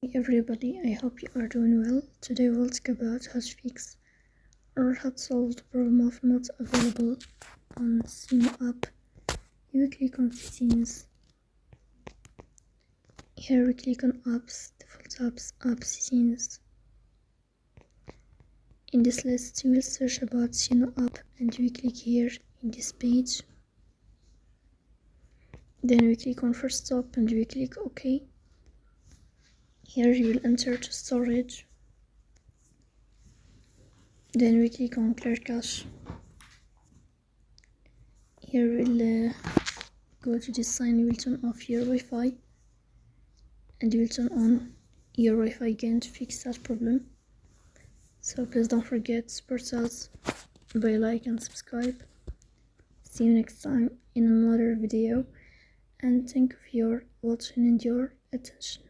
Hey everybody, I hope you are doing well. Today we'll talk about how to fix or how to solve the problem of not available on Suno app. You click on settings. Here we click on apps, default apps, app settings. In this list you will search about Suno app and we click here in this page. Then we click on first stop and we click OK. Here you will enter to storage. Then we click on clear cache. Here we'll go to this sign. You will turn off your Wi-Fi and you will turn on your Wi-Fi again to fix that problem. So please don't forget to support us by like and subscribe. See you next time in another video, and thank you for your watching and your attention.